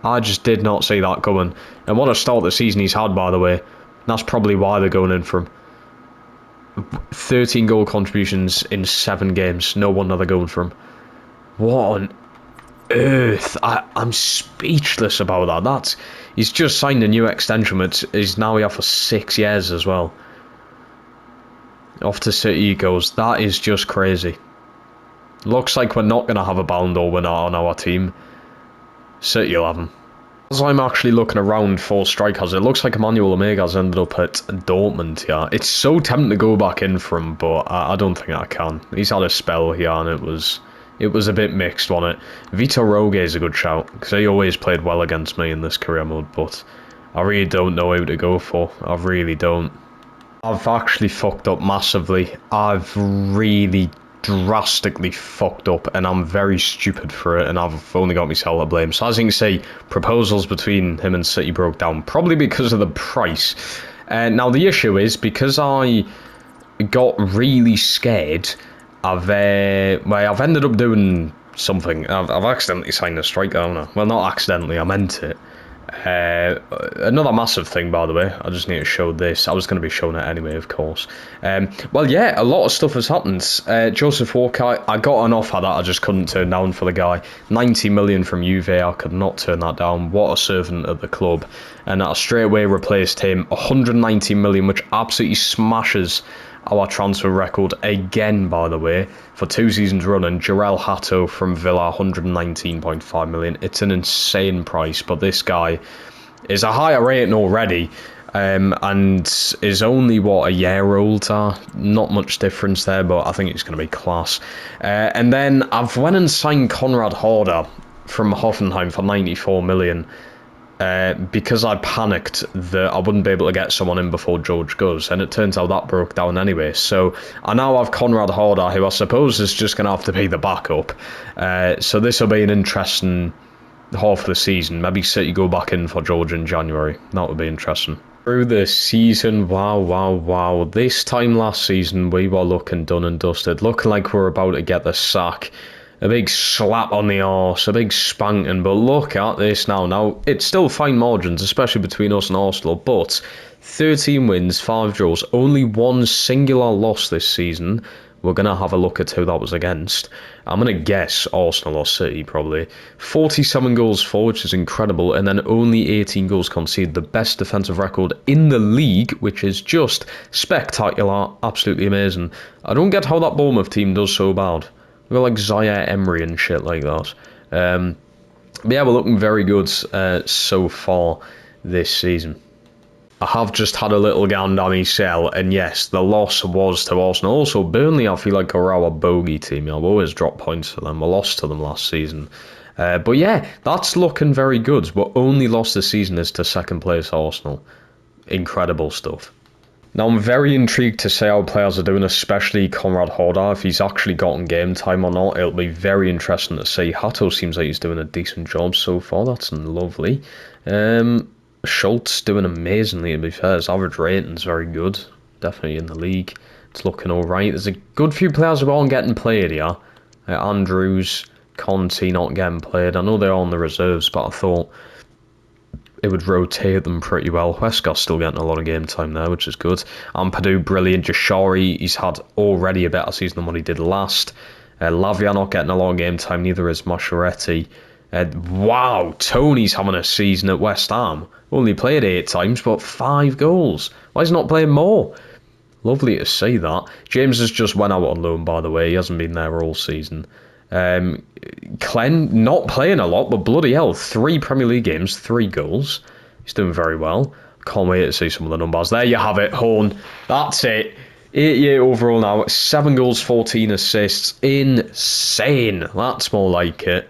I just did not see that coming. And what a start the season he's had, by the way. That's probably why they're going in for him. 13 goal contributions in 7 games. No wonder they're going for him. What on earth? I'm speechless about that. He's just signed a new extension. He's now here for 6 years as well. Off to City he goes. That is just crazy. Looks like we're not going to have a Ballon d'Or winner on our team. City will have him. As I'm actually looking around for strikers, it looks like Emmanuel Omega's ended up at Dortmund here. It's so tempting to go back in for him, but I don't think I can. He's had a spell here, and it was a bit mixed, wasn't it? Vitor Roque is a good shout, because he always played well against me in this career mode, but I really don't know who to go for. I really don't. I've actually fucked up massively. I've really drastically fucked up, and I'm very stupid for it, and I've only got myself to blame. So as you can see, proposals between him and City broke down, probably because of the price. Now the issue is, because I got really scared, I've ended up doing something. I've accidentally signed a striker, haven't I? Well, not accidentally, I meant it. Another massive thing, by the way, I just need to show this. I was going to be showing it anyway, of course. Well, yeah, a lot of stuff has happened. Joseph Walker, I got an offer that I just couldn't turn down for the guy. 90 million from Juve, I could not turn that down. What a servant at the club. And I straight away replaced him. 190 million, which absolutely smashes our transfer record again, by the way, for 2 seasons running. Jarell Hato from Villa, 119.5 million. It's an insane price, but this guy is a higher rating already, and is only, what, a year older. Not much difference there, but I think it's going to be class. And then I've went and signed Konrad Horder from Hoffenheim for 94 million. Because I panicked that I wouldn't be able to get someone in before George goes, and it turns out that broke down anyway. So I now have Konrad Horder, who I suppose is just going to have to be the backup. So this will be an interesting half of the season. Maybe City go back in for George in January. That would be interesting. Through the season, wow. This time last season, we were looking done and dusted, looking like we're about to get the sack. A big slap on the arse, a big spanking, but look at this now. Now, it's still fine margins, especially between us and Arsenal, but 13 wins, 5 draws, only one singular loss this season. We're going to have a look at who that was against. I'm going to guess Arsenal or City, probably. 47 goals for, which is incredible, and then only 18 goals conceded. The best defensive record in the league, which is just spectacular, absolutely amazing. I don't get how that Bournemouth team does so bad. We've got like Zaire Emery and shit like that. But yeah, we're looking very good so far this season. I have just had a little gander myself, and yes, the loss was to Arsenal. Also, Burnley, I feel like, are our bogey team. I've always dropped points for them. We lost to them last season. But yeah, that's looking very good. What only lost this season is to second place Arsenal. Incredible stuff. Now, I'm very intrigued to see how players are doing, especially Konrad Horder, if he's actually gotten game time or not. It'll be very interesting to see. Hato seems like he's doing a decent job so far. That's lovely. Schultz doing amazingly, to be fair. His average rating's very good. Definitely in the league. It's looking alright. There's a good few players who aren't getting played here. Andrews, Conte not getting played. I know they're on the reserves, but I thought it would rotate them pretty well. Westcott's still getting a lot of game time there, which is good. Ampadu, brilliant. Jashari, he's had already a better season than what he did last. Lavia not getting a lot of game time, neither is Maschereti. Wow, Tony's having a season at West Ham. Only played 8 times, but 5 goals. Why is he not playing more? Lovely to see that. James has just went out on loan, by the way. He hasn't been there all season. Clen, not playing a lot, but bloody hell, 3 Premier League games, 3 goals. He's doing very well. Can't wait to see some of the numbers. There you have it, Horn. That's it. 88 overall now, 7 goals, 14 assists. Insane. That's more like it.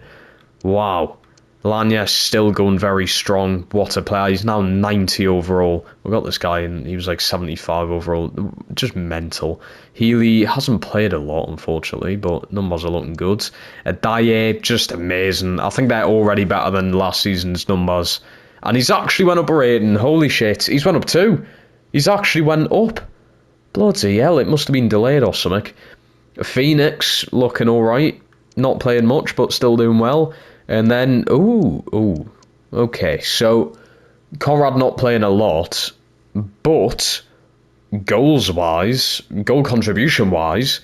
Wow. Lanya still going very strong. What a player. He's now 90 overall. We got this guy and he was like 75 overall. Just mental. Healy hasn't played a lot, unfortunately, but numbers are looking good. Dyer, just amazing. I think they're already better than last season's numbers. And he's actually went up a rating. Holy shit. He's went up too. He's actually went up. Bloody hell, it must have been delayed or something. Phoenix looking alright. Not playing much, but still doing well. And then, okay, so Conrad not playing a lot, but goals-wise, goal contribution-wise,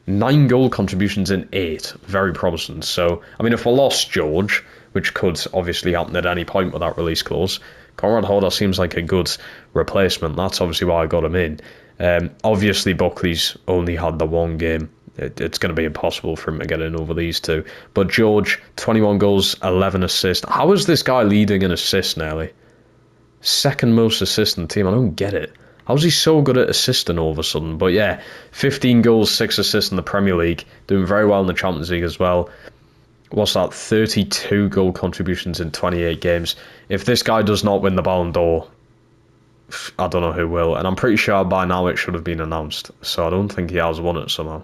9 goal contributions in 8. Very promising. So, I mean, if we lost George, which could obviously happen at any point with that release clause, Konrad Horder seems like a good replacement. That's obviously why I got him in. Obviously, Buckley's only had the 1 game. It's going to be impossible for him to get in over these 2. But George, 21 goals, 11 assists. How is this guy leading in assists nearly? Second most assists in the team. I don't get it. How's he so good at assisting all of a sudden? But yeah, 15 goals, 6 assists in the Premier League. Doing very well in the Champions League as well. What's that? 32 goal contributions in 28 games. If this guy does not win the Ballon d'Or, I don't know who will. And I'm pretty sure by now it should have been announced. So I don't think he has won it somehow.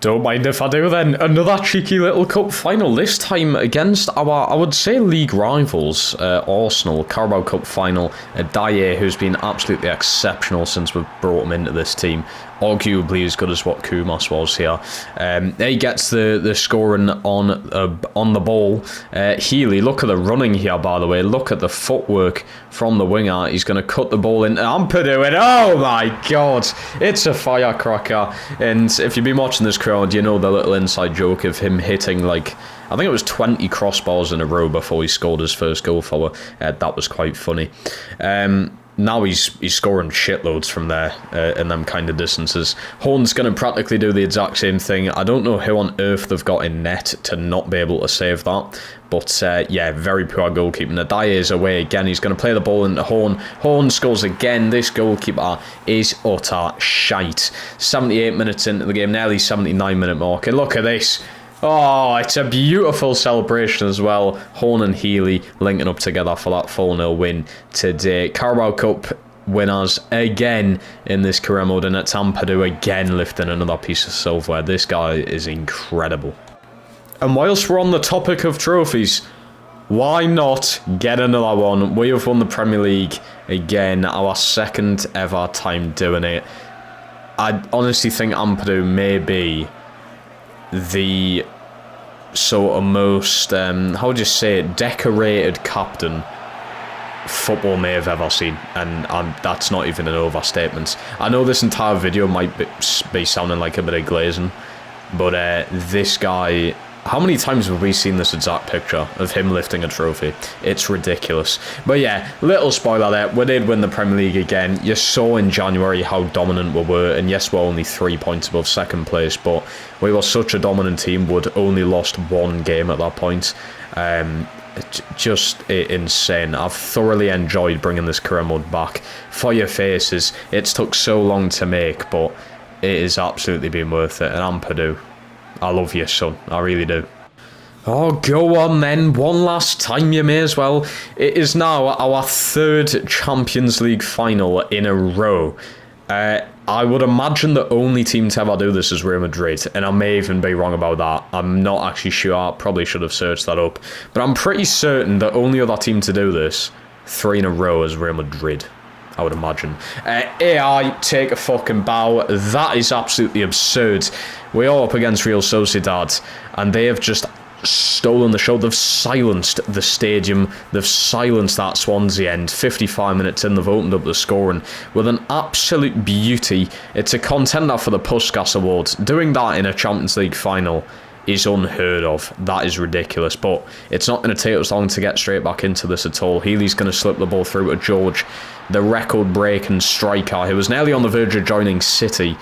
Don't mind if I do then. Another cheeky little cup final, this time against our, I would say, league rivals, Arsenal. Carabao Cup final. Dyer, who's been absolutely exceptional since we've brought him into this team. Arguably as good as what Kumas was here. He gets the scoring on the ball. Healy, look at the running here, by the way. Look at the footwork from the winger. He's going to cut the ball in. Ampadu, and oh my god, it's a firecracker. And if you've been watching this crowd, you know the little inside joke of him hitting like, I think it was 20 crossbars in a row before he scored his first goal for her. That was quite funny. Now he's scoring shitloads from there in them kind of distances. Horn's going to practically do the exact same thing. I don't know who on earth they've got in net to not be able to save that. But yeah, very poor goalkeeping. Dyer is away again. He's going to play the ball into Horn. Horn scores again. This goalkeeper is utter shite. 78 minutes into the game, nearly 79-minute mark. And look at this. Oh, it's a beautiful celebration as well. Horn and Healy linking up together for that 4-0 win today. Carabao Cup winners again in this career mode, and it's Ampadu again lifting another piece of silverware. This guy is incredible. And whilst we're on the topic of trophies, why not get another one? We have won the Premier League again, our second ever time doing it. I honestly think Ampadu may be the sort of most, how would you say it, decorated captain football may have ever seen, and that's not even an overstatement. I know this entire video might be sounding like a bit of glazing, but this guy, how many times have we seen this exact picture of him lifting a trophy? It's ridiculous. But yeah, little spoiler there, we did win the Premier League again. You saw in January how dominant we were, and yes, we're only 3 points above second place, but we were such a dominant team, we'd only lost one game at that point. Just insane. I've thoroughly enjoyed bringing this career mode back. For your faces, it's took so long to make, but it has absolutely been worth it. And Ampadu, I love you, son. I really do. Oh, go on then. One last time, you may as well. It is now our third Champions League final in a row. I would imagine the only team to ever do this is Real Madrid, and I may even be wrong about that. I'm not actually sure. I probably should have searched that up. But I'm pretty certain the only other team to do this, 3 in a row, is Real Madrid. I would imagine. AI, take a fucking bow. That is absolutely absurd. We are up against Real Sociedad, and they have just stolen the show. They've silenced the stadium. They've silenced that Swansea end. 55 minutes in, they've opened up the scoring with an absolute beauty. It's a contender for the Puskas Awards. Doing that in a Champions League final is unheard of. That is ridiculous, but it's not going to take us long to get straight back into this at all. Healy's going to slip the ball through to George, the record-breaking striker who was nearly on the verge of joining City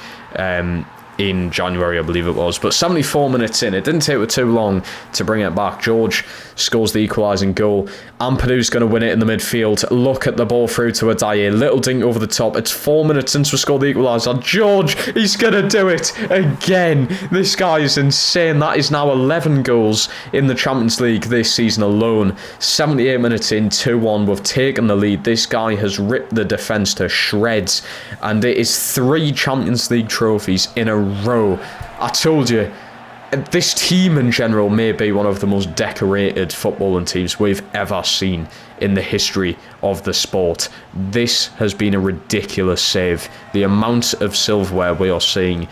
in January, I believe it was. But 74 minutes in, it didn't take too long to bring it back. George scores the equalising goal. Ampadu's going to win it in the midfield. Look at the ball through to Dyer. Little dink over the top. It's 4 minutes since we scored the equaliser. George, he's going to do it again. This guy is insane. That is now 11 goals in the Champions League this season alone. 78 minutes in, 2-1. We've taken the lead. This guy has ripped the defence to shreds. And it is 3 Champions League trophies in a row. I told you, this team in general may be one of the most decorated footballing teams we've ever seen in the history of the sport. This has been a ridiculous save. The amount of silverware we are seeing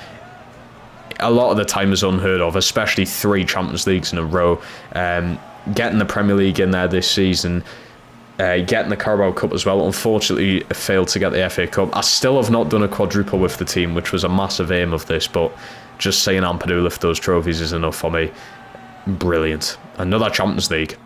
a lot of the time is unheard of, especially 3 Champions Leagues in a row. Getting the Premier League in there this season, getting the Carabao Cup as well. Unfortunately, I failed to get the FA Cup. I still have not done a quadruple with the team, which was a massive aim of this, but just seeing Ampadu lift those trophies is enough for me. Brilliant. Another Champions League.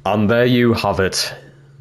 And there you have it.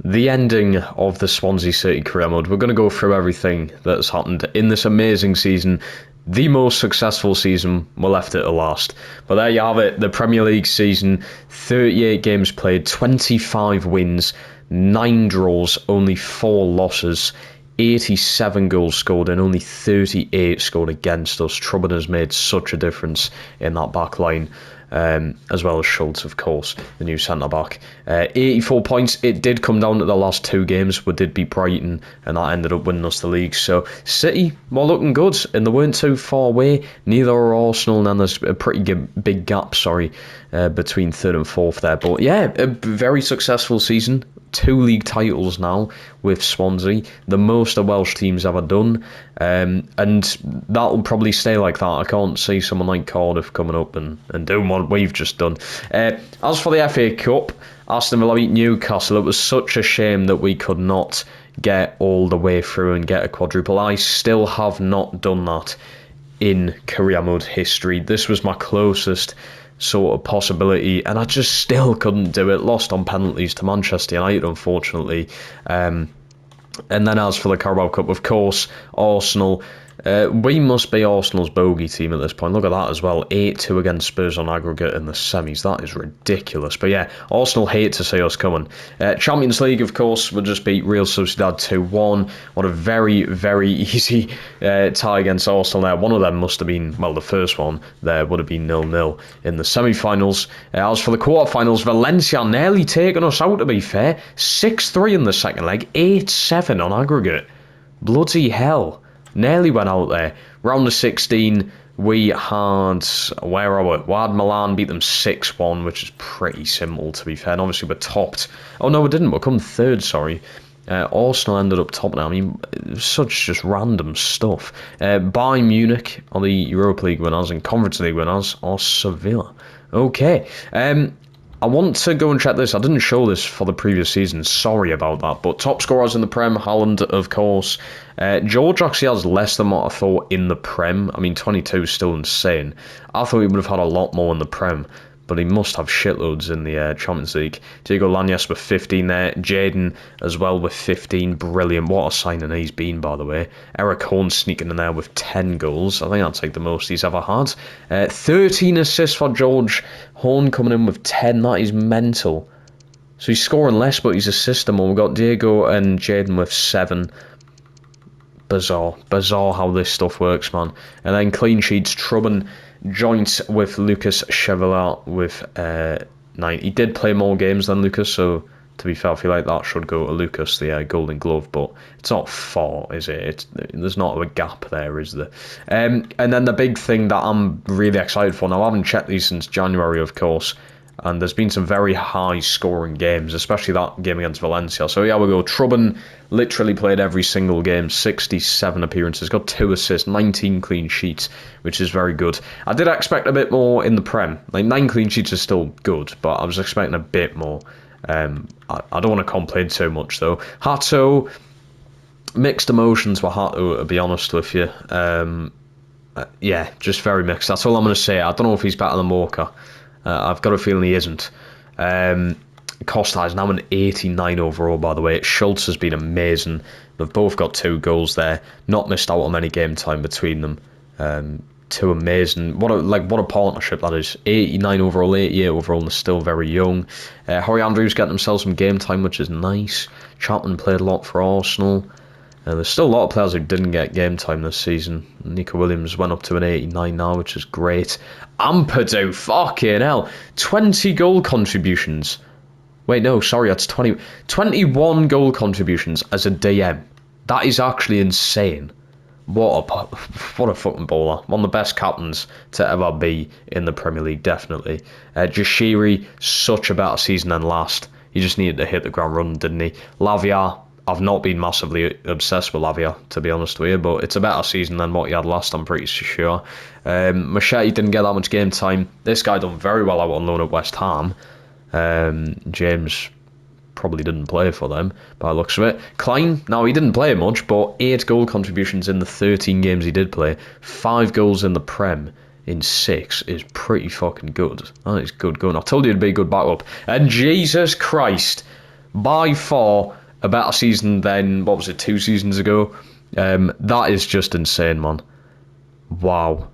The ending of the Swansea City career mode. We're going to go through everything that has happened in this amazing season. The most successful season. We left it to last. But there you have it. The Premier League season. 38 games played. 25 wins. 9 draws, only 4 losses, 87 goals scored and only 38 scored against us. Trubben has made such a difference in that back line. As well as Schultz, of course, the new centre-back. 84 points. It did come down to the last 2 games. We did beat Brighton, and that ended up winning us the league. So City were looking good, and they weren't too far away. Neither are Arsenal, and then there's a pretty big gap, between 3rd and 4th there. But yeah, a very successful season. 2 league titles now with Swansea, the most a Welsh team's ever done, and that'll probably stay like that. I can't see someone like Cardiff coming up and doing what we've just done. As for the FA Cup, Aston Villa beat Newcastle. It was such a shame that we could not get all the way through and get a quadruple. I still have not done that in career mode history. This was my closest sort of possibility, and I just still couldn't do it. Lost on penalties to Manchester United, unfortunately. And then as for the Carabao Cup, of course, Arsenal. We must be Arsenal's bogey team at this point. Look at that as well. 8-2 against Spurs on aggregate in the semis. That is ridiculous. But yeah, Arsenal hate to see us coming. Champions League, of course, would just beat Real Sociedad 2-1. What a very, very easy tie against Arsenal there. One of them must have been, well, the first one there would have been 0-0 in the semi-finals. As for the quarter-finals, Valencia nearly taking us out, to be fair. 6-3 in the second leg, 8-7 on aggregate. Bloody hell. Nearly went out there. Round of 16, we had... Where are we? We had Milan beat them 6-1, which is pretty simple, to be fair. And obviously, we're topped. Oh, no, we didn't. We'll come 3rd, sorry. Arsenal ended up top now. I mean, such just random stuff. Bayern Munich are the Europa League winners, and Conference League winners are Sevilla. Okay. I want to go and check this. I didn't show this for the previous season. Sorry about that. But top scorers in the Prem, Haaland, of course. George actually has less than what I thought in the Prem. I mean, 22 is still insane. I thought he would have had a lot more in the Prem, but he must have shitloads in the Champions League. Diego Lanyas with 15 there. Jaden as well with 15. Brilliant. What a signing he's been, by the way. Eric Horn sneaking in there with 10 goals. I think that's like the most he's ever had. 13 assists for George. Horn coming in with 10. That is mental. So he's scoring less, but he's assisting more. We've got Diego and Jaden with 7. Bizarre how this stuff works, man. And then clean sheets, Trubben joint with Lucas Chevalier with 9. He did play more games than Lucas, so to be fair, I feel like that should go to Lucas, the Golden Glove, but it's not far, is it? There's not a gap there, is there? And then the big thing that I'm really excited for, now I haven't checked these since January, of course, and there's been some very high-scoring games, especially that game against Valencia. So yeah, we go. Trubben literally played every single game, 67 appearances, got 2 assists, 19 clean sheets, which is very good. I did expect a bit more in the Prem. Like, 9 clean sheets is still good, but I was expecting a bit more. I don't want to complain too much, though. Hato, mixed emotions with Hato, to be honest with you. Yeah, just very mixed. That's all I'm going to say. I don't know if he's better than Walker. I've got a feeling he isn't. Costa is now an 89 overall, by the way. Schultz has been amazing. They've both got 2 goals there. Not missed out on any game time between them. 2 amazing. What a partnership that is. 89 overall, 88 overall, and they're still very young. Harry Andrews getting himself some game time, which is nice. Chapman played a lot for Arsenal. There's still a lot of players who didn't get game time this season. Nico Williams went up to an 89 now, which is great. Ampadu, fucking hell. 20 goal contributions. Wait, no, sorry, that's 21 goal contributions as a DM. That is actually insane. What a fucking baller. One of the best captains to ever be in the Premier League, definitely. Jashiri, such a better season than last. He just needed to hit the ground running, didn't he? Lavia, I've not been massively obsessed with Lavia, to be honest with you, but it's a better season than what he had last, I'm pretty sure. Machete didn't get that much game time. This guy done very well out on loan at West Ham. James probably didn't play for them, by the looks of it. Klein, now he didn't play much, but 8 goal contributions in the 13 games he did play. 5 goals in the Prem in 6 is pretty fucking good. That is good going. I told you it'd be a good backup. And Jesus Christ, by far a better season than, what was it, 2 seasons ago? That is just insane, man. Wow.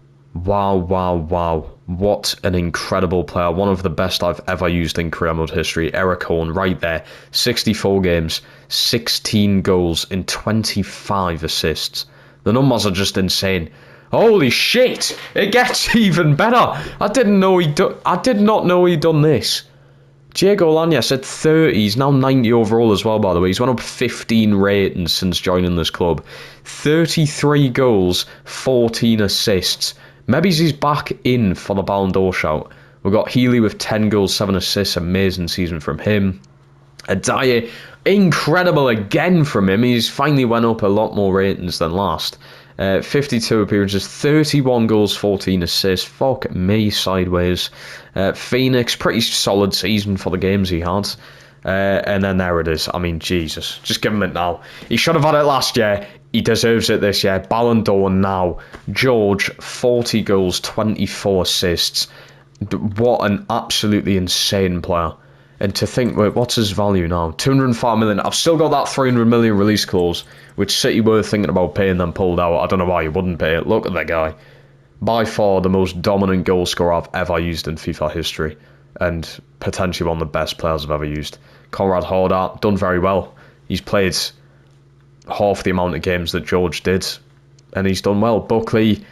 Wow, wow, wow. What an incredible player. One of the best I've ever used in career mode history. Eric Horn right there. 64 games, 16 goals and 25 assists. The numbers are just insane. Holy shit! It gets even better. I did not know he'd done this. Diego Lainez at 30, he's now 90 overall as well, by the way. He's went up 15 ratings since joining this club. 33 goals, 14 assists. Maybe he's back in for the Ballon d'Or shout. We've got Healy with 10 goals, 7 assists. Amazing season from him. Adaye, incredible again from him. He's finally went up a lot more ratings than last. 52 appearances, 31 goals, 14 assists. Fuck me sideways. Phoenix, pretty solid season for the games he had. And then there it is. I mean, Jesus. Just give him it now. He should have had it last year. He deserves it this year. Ballon d'Or now. George, 40 goals, 24 assists. What an absolutely insane player. And to think, wait, what's his value now? 205 million. I've still got that 300 million release clause, which City were thinking about paying, then pulled out. I don't know why you wouldn't pay it. Look at that guy. By far the most dominant goal scorer I've ever used in FIFA history, and potentially one of the best players I've ever used. Conrad Hordat, done very well. He's played half the amount of games that George did, and he's done well. Buckley,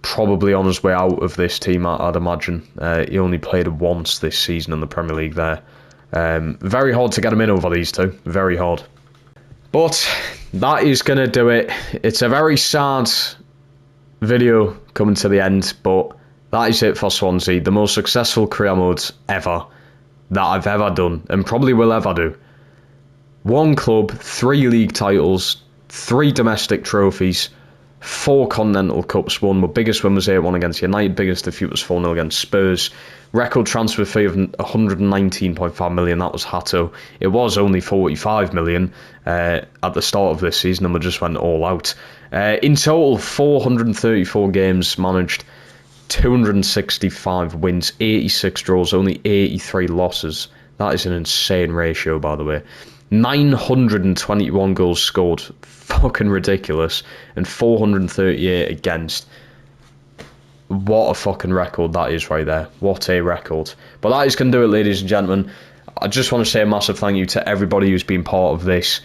probably on his way out of this team, I'd imagine. He only played once this season in the Premier League there. Very hard to get him in over these two. Very hard. But that is going to do it. It's a very sad video coming to the end, but that is it for Swansea. The most successful career mode ever that I've ever done, and probably will ever do. One club, 3 league titles, 3 domestic trophies, 4 Continental Cups won. My biggest win was 8-1 against United. Biggest defeat was 4-0 against Spurs. Record transfer fee of 119.5 million. That was Hato. It was only 45 million at the start of this season, and we just went all out. In total, 434 games managed, 265 wins, 86 draws, only 83 losses. That is an insane ratio, by the way. 921 goals scored, fucking ridiculous, and 438 against. What a fucking record that is right there. What a record. But that is going to do it, ladies and gentlemen. I just want to say a massive thank you to everybody who's been part of this.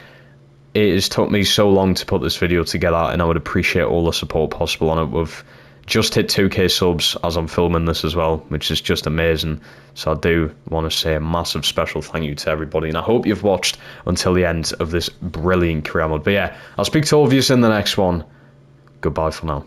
It has took me so long to put this video together, and I would appreciate all the support possible on it. We've just hit 2k subs as I'm filming this as well, which is just amazing. So I do want to say a massive special thank you to everybody, and I hope you've watched until the end of this brilliant career mode. But yeah, I'll speak to all of you in the next one. Goodbye for now.